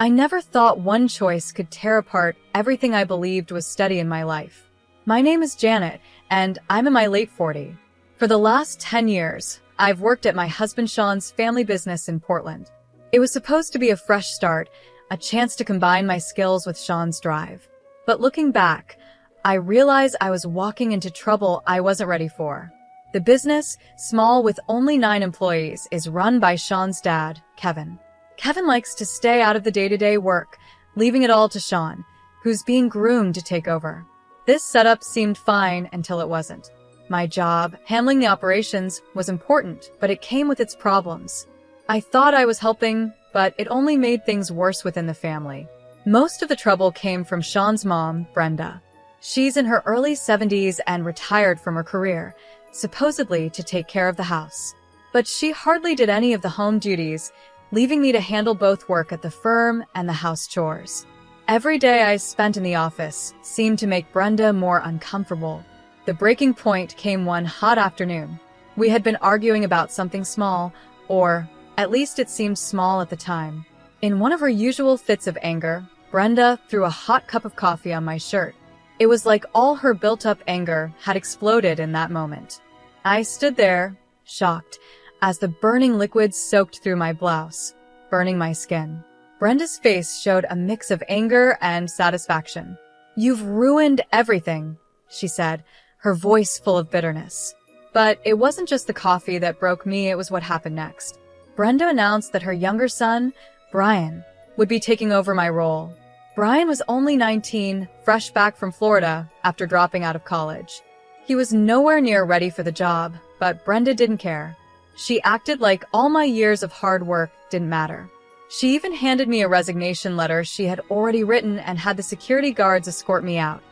I never thought one choice could tear apart everything I believed was steady in my life. My name is Janet, and I'm in my late 40s. For the last 10 years, I've worked at my husband Sean's family business in Portland. It was supposed to be a fresh start, a chance to combine my skills with Sean's drive. But looking back, I realize I was walking into trouble I wasn't ready for. The business, small with only 9 employees, is run by Sean's dad, Kevin. Kevin likes to stay out of the day-to-day work, leaving it all to Sean, who's being groomed to take over. This setup seemed fine until it wasn't. My job, handling the operations, was important, but it came with its problems. I thought I was helping, but it only made things worse within the family. Most of the trouble came from Sean's mom, Brenda. She's in her early 70s and retired from her career, supposedly to take care of the house. But she hardly did any of the home duties, leaving me to handle both work at the firm and the house chores. Every day I spent in the office seemed to make Brenda more uncomfortable. The breaking point came one hot afternoon. We had been arguing about something small, or at least it seemed small at the time. In one of her usual fits of anger, Brenda threw a hot cup of coffee on my shirt. It was like all her built-up anger had exploded in that moment. I stood there, shocked, as the burning liquid soaked through my blouse, burning my skin. Brenda's face showed a mix of anger and satisfaction. "You've ruined everything," she said, her voice full of bitterness. But it wasn't just the coffee that broke me, it was what happened next. Brenda announced that her younger son, Brian, would be taking over my role. Brian was only 19, fresh back from Florida after dropping out of college. He was nowhere near ready for the job, but Brenda didn't care. She acted like all my years of hard work didn't matter. She even handed me a resignation letter she had already written and had the security guards escort me out.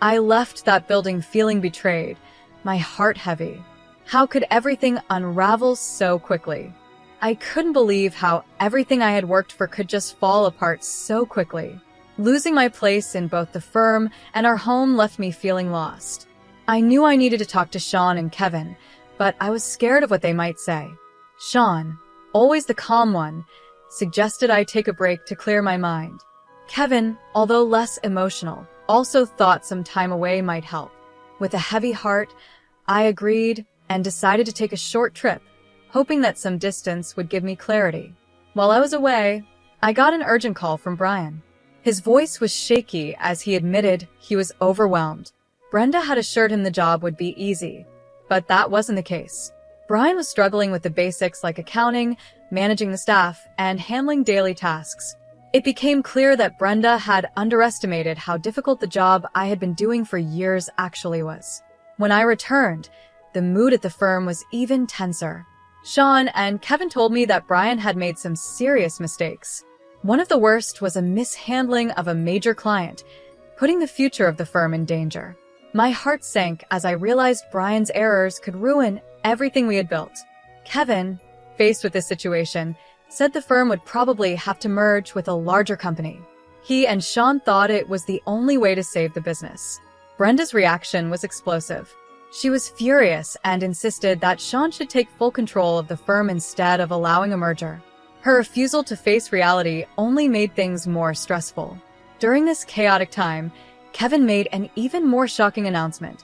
I left that building feeling betrayed, my heart heavy. How could everything unravel so quickly? I couldn't believe how everything I had worked for could just fall apart so quickly. Losing my place in both the firm and our home left me feeling lost. I knew I needed to talk to Sean and Kevin, but I was scared of what they might say. Sean, always the calm one, suggested I take a break to clear my mind. Kevin, although less emotional, also thought some time away might help. With a heavy heart, I agreed and decided to take a short trip, hoping that some distance would give me clarity. While I was away, I got an urgent call from Brian. His voice was shaky as he admitted he was overwhelmed. Brenda had assured him the job would be easy, but that wasn't the case. Brian was struggling with the basics like accounting, managing the staff, and handling daily tasks. It became clear that Brenda had underestimated how difficult the job I had been doing for years actually was. When I returned, the mood at the firm was even tenser. Sean and Kevin told me that Brian had made some serious mistakes. One of the worst was a mishandling of a major client, putting the future of the firm in danger. My heart sank as I realized Brian's errors could ruin everything we had built. Kevin, faced with this situation, said the firm would probably have to merge with a larger company. He and Sean thought it was the only way to save the business. Brenda's reaction was explosive. She was furious and insisted that Sean should take full control of the firm instead of allowing a merger. Her refusal to face reality only made things more stressful. During this chaotic time, Kevin made an even more shocking announcement.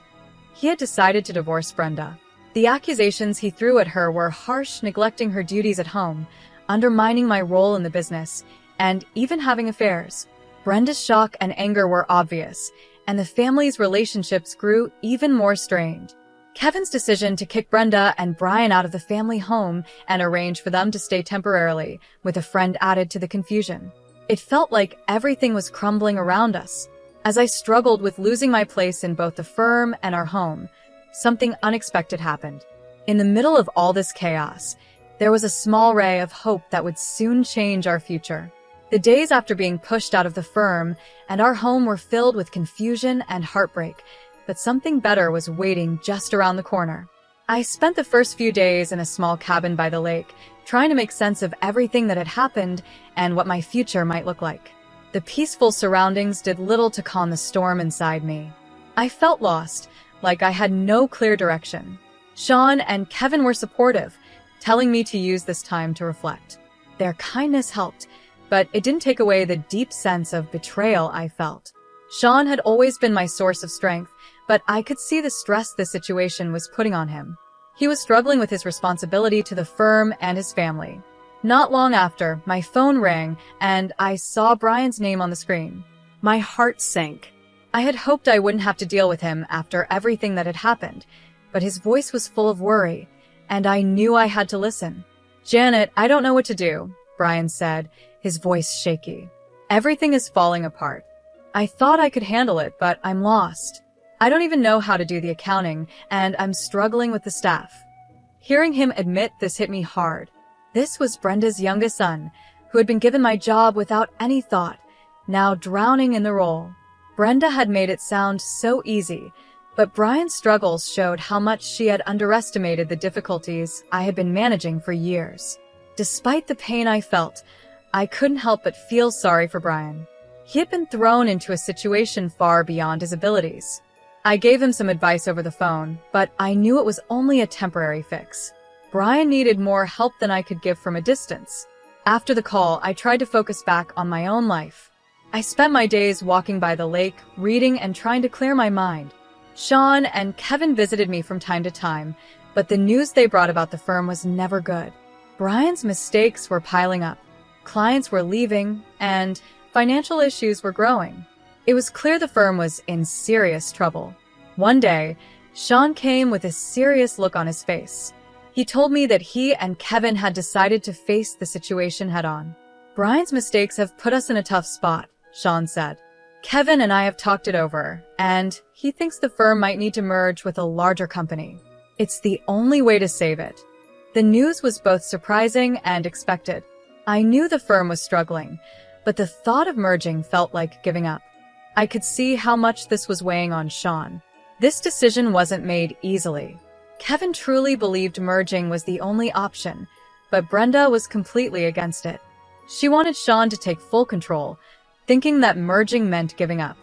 He had decided to divorce Brenda. The accusations he threw at her were harsh, neglecting her duties at home, undermining my role in the business, and even having affairs. Brenda's shock and anger were obvious, and the family's relationships grew even more strained. Kevin's decision to kick Brenda and Brian out of the family home and arrange for them to stay temporarily with a friend added to the confusion. It felt like everything was crumbling around us. As I struggled with losing my place in both the firm and our home, something unexpected happened. In the middle of all this chaos, there was a small ray of hope that would soon change our future. The days after being pushed out of the firm and our home were filled with confusion and heartbreak, but something better was waiting just around the corner. I spent the first few days in a small cabin by the lake, trying to make sense of everything that had happened and what my future might look like. The peaceful surroundings did little to calm the storm inside me. I felt lost, like I had no clear direction. Sean and Kevin were supportive, telling me to use this time to reflect. Their kindness helped, but it didn't take away the deep sense of betrayal I felt. Sean had always been my source of strength, but I could see the stress this situation was putting on him. He was struggling with his responsibility to the firm and his family. Not long after, my phone rang, and I saw Brian's name on the screen. My heart sank. I had hoped I wouldn't have to deal with him after everything that had happened, but his voice was full of worry, and I knew I had to listen. "Janet, I don't know what to do," Brian said, his voice shaky. "Everything is falling apart. I thought I could handle it, but I'm lost. I don't even know how to do the accounting, and I'm struggling with the staff." Hearing him admit this hit me hard. This was Brenda's youngest son, who had been given my job without any thought, now drowning in the role. Brenda had made it sound so easy, but Brian's struggles showed how much she had underestimated the difficulties I had been managing for years. Despite the pain I felt, I couldn't help but feel sorry for Brian. He had been thrown into a situation far beyond his abilities. I gave him some advice over the phone, but I knew it was only a temporary fix. Brian needed more help than I could give from a distance. After the call, I tried to focus back on my own life. I spent my days walking by the lake, reading and trying to clear my mind. Sean and Kevin visited me from time to time, but the news they brought about the firm was never good. Brian's mistakes were piling up. Clients were leaving, and financial issues were growing. It was clear the firm was in serious trouble. One day, Sean came with a serious look on his face. He told me that he and Kevin had decided to face the situation head-on. "Brian's mistakes have put us in a tough spot," Sean said. "Kevin and I have talked it over, and he thinks the firm might need to merge with a larger company. It's the only way to save it." The news was both surprising and expected. I knew the firm was struggling, but the thought of merging felt like giving up. I could see how much this was weighing on Sean. This decision wasn't made easily. Kevin truly believed merging was the only option, but Brenda was completely against it. She wanted Sean to take full control, thinking that merging meant giving up.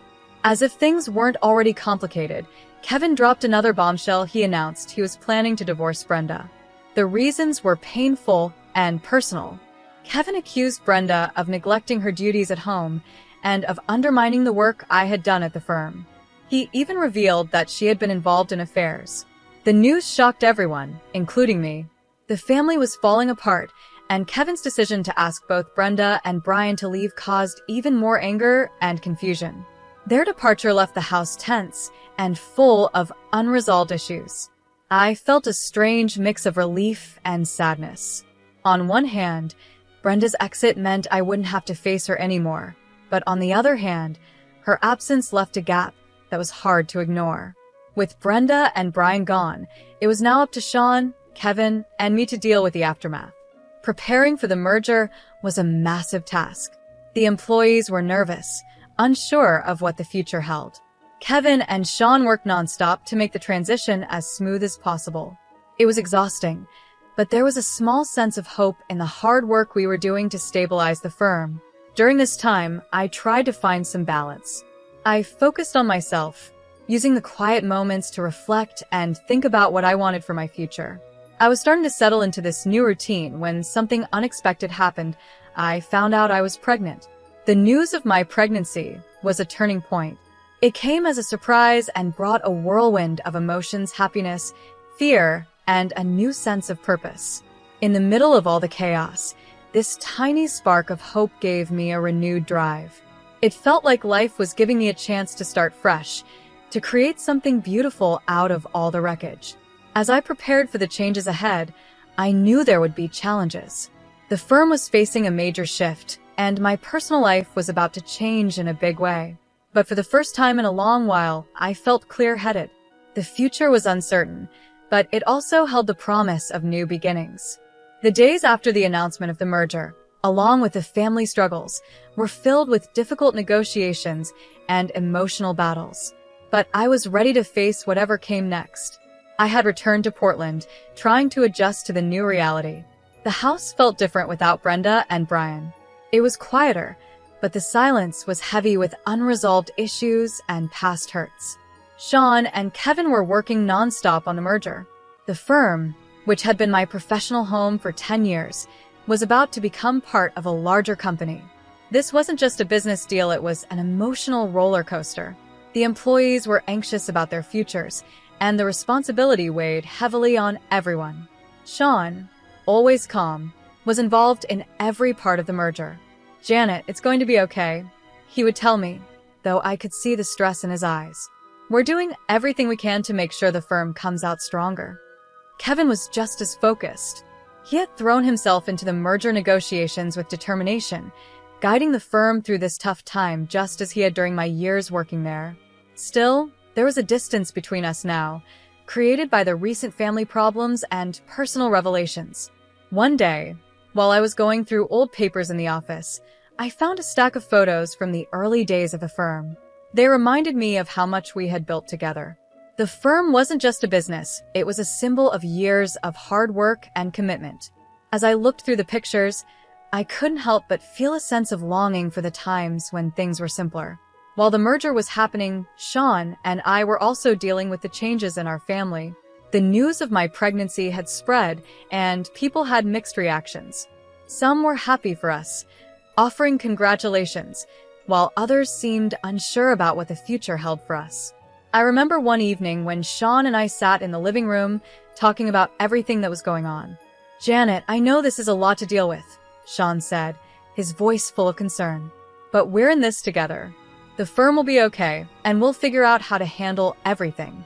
As if things weren't already complicated, Kevin dropped another bombshell. He announced he was planning to divorce Brenda. The reasons were painful and personal. Kevin accused Brenda of neglecting her duties at home and of undermining the work I had done at the firm. He even revealed that she had been involved in affairs. The news shocked everyone, including me. The family was falling apart, and Kevin's decision to ask both Brenda and Brian to leave caused even more anger and confusion. Their departure left the house tense and full of unresolved issues. I felt a strange mix of relief and sadness. On one hand, Brenda's exit meant I wouldn't have to face her anymore, but on the other hand, her absence left a gap that was hard to ignore. With Brenda and Brian gone, it was now up to Sean, Kevin, and me to deal with the aftermath. Preparing for the merger was a massive task. The employees were nervous, unsure of what the future held. Kevin and Sean worked nonstop to make the transition as smooth as possible. It was exhausting, but there was a small sense of hope in the hard work we were doing to stabilize the firm. During this time, I tried to find some balance. I focused on myself, using the quiet moments to reflect and think about what I wanted for my future. I was starting to settle into this new routine when something unexpected happened. I found out I was pregnant. The news of my pregnancy was a turning point. It came as a surprise and brought a whirlwind of emotions, happiness, fear, and a new sense of purpose. In the middle of all the chaos, this tiny spark of hope gave me a renewed drive. It felt like life was giving me a chance to start fresh, to create something beautiful out of all the wreckage. As I prepared for the changes ahead, I knew there would be challenges. The firm was facing a major shift, and my personal life was about to change in a big way. But for the first time in a long while, I felt clear-headed. The future was uncertain, but it also held the promise of new beginnings. The days after the announcement of the merger, along with the family struggles, were filled with difficult negotiations and emotional battles. But I was ready to face whatever came next. I had returned to Portland, trying to adjust to the new reality. The house felt different without Brenda and Brian. It was quieter, but the silence was heavy with unresolved issues and past hurts. Sean and Kevin were working nonstop on the merger. The firm, which had been my professional home for 10 years, was about to become part of a larger company. This wasn't just a business deal, it was an emotional roller coaster. The employees were anxious about their futures, and the responsibility weighed heavily on everyone. Sean, always calm, was involved in every part of the merger. "Janet, it's going to be okay," he would tell me, though I could see the stress in his eyes. "We're doing everything we can to make sure the firm comes out stronger." Kevin was just as focused. He had thrown himself into the merger negotiations with determination, guiding the firm through this tough time just as he had during my years working there. Still, there was a distance between us now, created by the recent family problems and personal revelations. One day, while I was going through old papers in the office, I found a stack of photos from the early days of the firm. They reminded me of how much we had built together. The firm wasn't just a business, it was a symbol of years of hard work and commitment. As I looked through the pictures, I couldn't help but feel a sense of longing for the times when things were simpler. While the merger was happening, Sean and I were also dealing with the changes in our family. The news of my pregnancy had spread, and people had mixed reactions. Some were happy for us, offering congratulations, while others seemed unsure about what the future held for us. I remember one evening when Sean and I sat in the living room, talking about everything that was going on. "Janet, I know this is a lot to deal with," Sean said, his voice full of concern. "But we're in this together. The firm will be okay, and we'll figure out how to handle everything."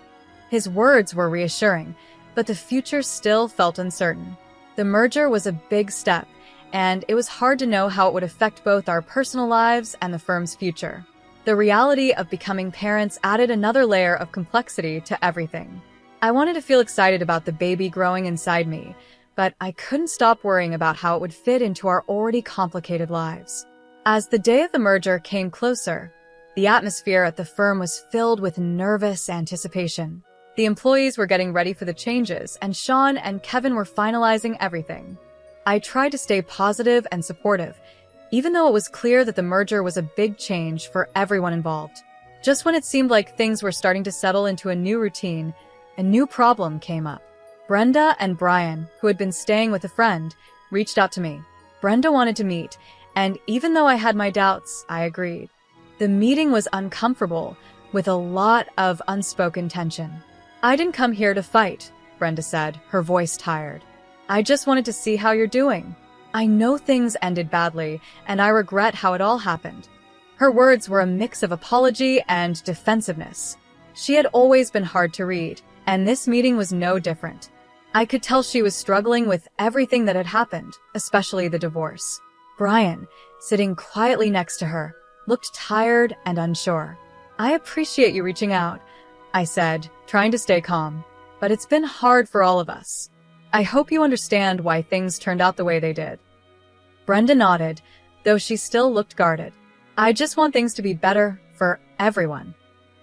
His words were reassuring, but the future still felt uncertain. The merger was a big step, and it was hard to know how it would affect both our personal lives and the firm's future. The reality of becoming parents added another layer of complexity to everything. I wanted to feel excited about the baby growing inside me, but I couldn't stop worrying about how it would fit into our already complicated lives. As the day of the merger came closer, the atmosphere at the firm was filled with nervous anticipation. The employees were getting ready for the changes, and Sean and Kevin were finalizing everything. I tried to stay positive and supportive, even though it was clear that the merger was a big change for everyone involved. Just when it seemed like things were starting to settle into a new routine, a new problem came up. Brenda and Brian, who had been staying with a friend, reached out to me. Brenda wanted to meet, and even though I had my doubts, I agreed. The meeting was uncomfortable, with a lot of unspoken tension. "I didn't come here to fight," Brenda said, her voice tired. "I just wanted to see how you're doing. I know things ended badly, and I regret how it all happened." Her words were a mix of apology and defensiveness. She had always been hard to read, and this meeting was no different. I could tell she was struggling with everything that had happened, especially the divorce. Brian, sitting quietly next to her, looked tired and unsure. "I appreciate you reaching out," I said, trying to stay calm. "But it's been hard for all of us. I hope you understand why things turned out the way they did." Brenda nodded, though she still looked guarded. "I just want things to be better for everyone."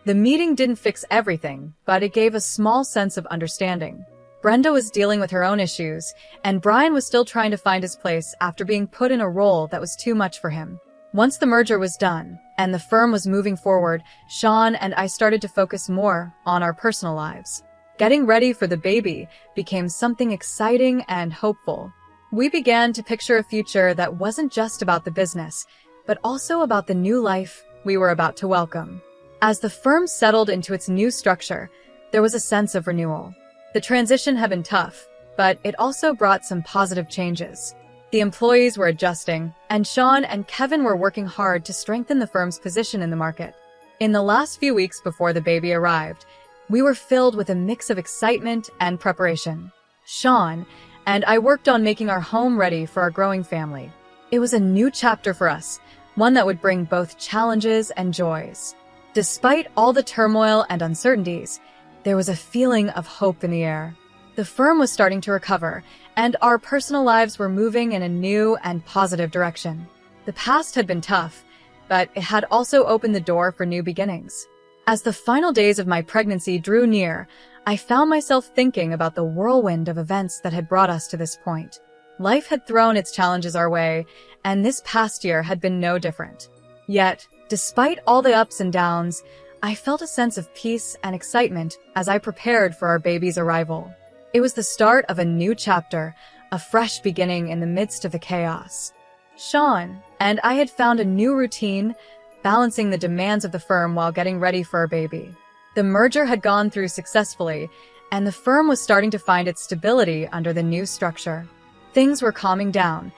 The meeting didn't fix everything, but it gave a small sense of understanding. Brenda was dealing with her own issues, and Brian was still trying to find his place after being put in a role that was too much for him. Once the merger was done, and the firm was moving forward, Sean and I started to focus more on our personal lives. Getting ready for the baby became something exciting and hopeful. We began to picture a future that wasn't just about the business, but also about the new life we were about to welcome. As the firm settled into its new structure, there was a sense of renewal. The transition had been tough, but it also brought some positive changes. The employees were adjusting, and Sean and Kevin were working hard to strengthen the firm's position in the market. In the last few weeks before the baby arrived, we were filled with a mix of excitement and preparation. Sean and I worked on making our home ready for our growing family. It was a new chapter for us, one that would bring both challenges and joys. Despite all the turmoil and uncertainties, there was a feeling of hope in the air. The firm was starting to recover, and our personal lives were moving in a new and positive direction. The past had been tough, but it had also opened the door for new beginnings. As the final days of my pregnancy drew near, I found myself thinking about the whirlwind of events that had brought us to this point. Life had thrown its challenges our way, and this past year had been no different. Yet, despite all the ups and downs, I felt a sense of peace and excitement as I prepared for our baby's arrival. It was the start of a new chapter, a fresh beginning in the midst of the chaos. Sean and I had found a new routine, balancing the demands of the firm while getting ready for our baby. The merger had gone through successfully, and the firm was starting to find its stability under the new structure. Things were calming down,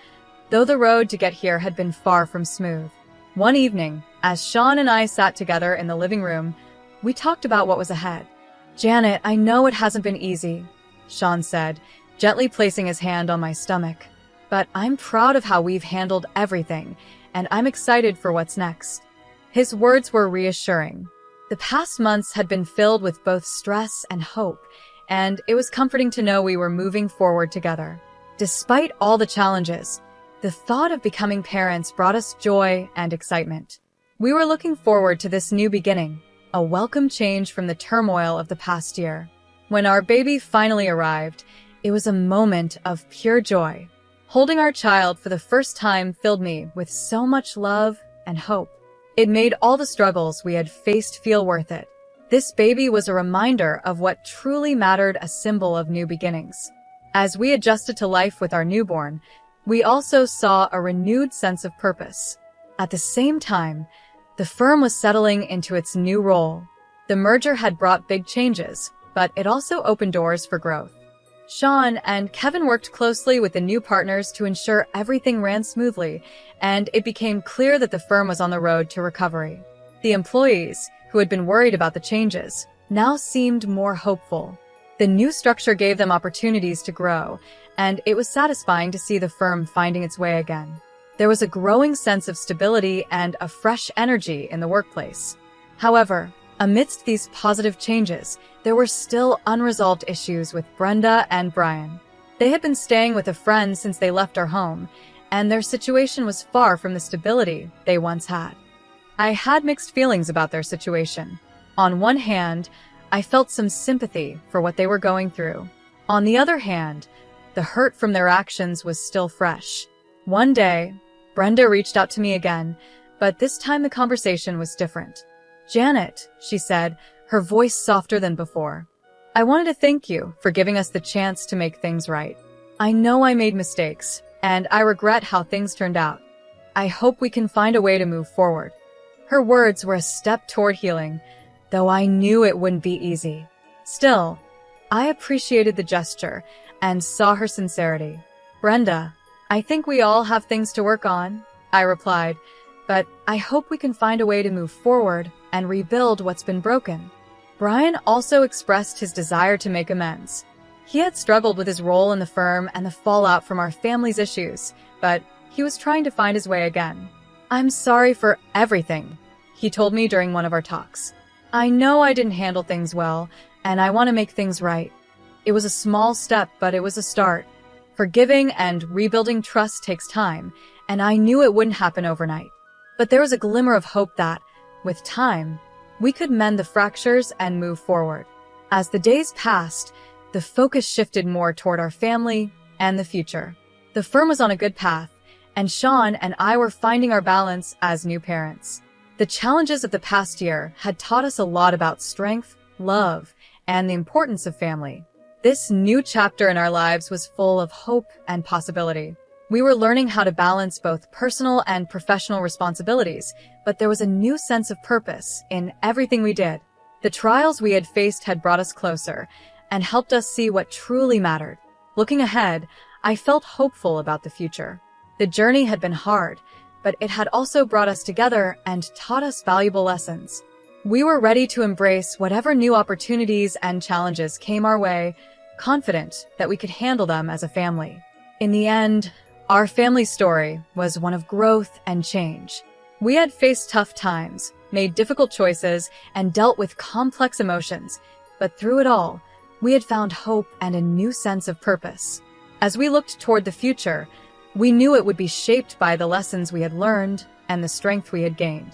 though the road to get here had been far from smooth. One evening, as Sean and I sat together in the living room, we talked about what was ahead. "Janet, I know it hasn't been easy," Sean said, gently placing his hand on my stomach. "But I'm proud of how we've handled everything, and I'm excited for what's next." His words were reassuring. The past months had been filled with both stress and hope, and it was comforting to know we were moving forward together. Despite all the challenges, the thought of becoming parents brought us joy and excitement. We were looking forward to this new beginning, a welcome change from the turmoil of the past year. When our baby finally arrived, it was a moment of pure joy. Holding our child for the first time filled me with so much love and hope. It made all the struggles we had faced feel worth it. This baby was a reminder of what truly mattered, a symbol of new beginnings. As we adjusted to life with our newborn, we also saw a renewed sense of purpose. At the same time, the firm was settling into its new role. The merger had brought big changes, but it also opened doors for growth. Sean and Kevin worked closely with the new partners to ensure everything ran smoothly, and it became clear that the firm was on the road to recovery. The employees, who had been worried about the changes, now seemed more hopeful. The new structure gave them opportunities to grow, and it was satisfying to see the firm finding its way again. There was a growing sense of stability and a fresh energy in the workplace. However, amidst these positive changes, there were still unresolved issues with Brenda and Brian. They had been staying with a friend since they left our home, and their situation was far from the stability they once had. I had mixed feelings about their situation. On one hand, I felt some sympathy for what they were going through. On the other hand, the hurt from their actions was still fresh. One day, Brenda reached out to me again, but this time the conversation was different. "Janet," she said, her voice softer than before, "I wanted to thank you for giving us the chance to make things right. I know I made mistakes, and I regret how things turned out. I hope we can find a way to move forward." Her words were a step toward healing, though I knew it wouldn't be easy. Still, I appreciated the gesture and saw her sincerity. "Brenda, I think we all have things to work on," I replied, "but I hope we can find a way to move forward and rebuild what's been broken." Brian also expressed his desire to make amends. He had struggled with his role in the firm and the fallout from our family's issues, but he was trying to find his way again. "I'm sorry for everything," he told me during one of our talks. "I know I didn't handle things well, and I want to make things right." It was a small step, but it was a start. Forgiving and rebuilding trust takes time, and I knew it wouldn't happen overnight. But there was a glimmer of hope that, with time, we could mend the fractures and move forward. As the days passed, the focus shifted more toward our family and the future. The firm was on a good path, and Sean and I were finding our balance as new parents. The challenges of the past year had taught us a lot about strength, love, and the importance of family. This new chapter in our lives was full of hope and possibility. We were learning how to balance both personal and professional responsibilities, but there was a new sense of purpose in everything we did. The trials we had faced had brought us closer and helped us see what truly mattered. Looking ahead, I felt hopeful about the future. The journey had been hard, but it had also brought us together and taught us valuable lessons. We were ready to embrace whatever new opportunities and challenges came our way, confident that we could handle them as a family. In the end, our family story was one of growth and change. We had faced tough times, made difficult choices, and dealt with complex emotions, but through it all, we had found hope and a new sense of purpose. As we looked toward the future, we knew it would be shaped by the lessons we had learned and the strength we had gained.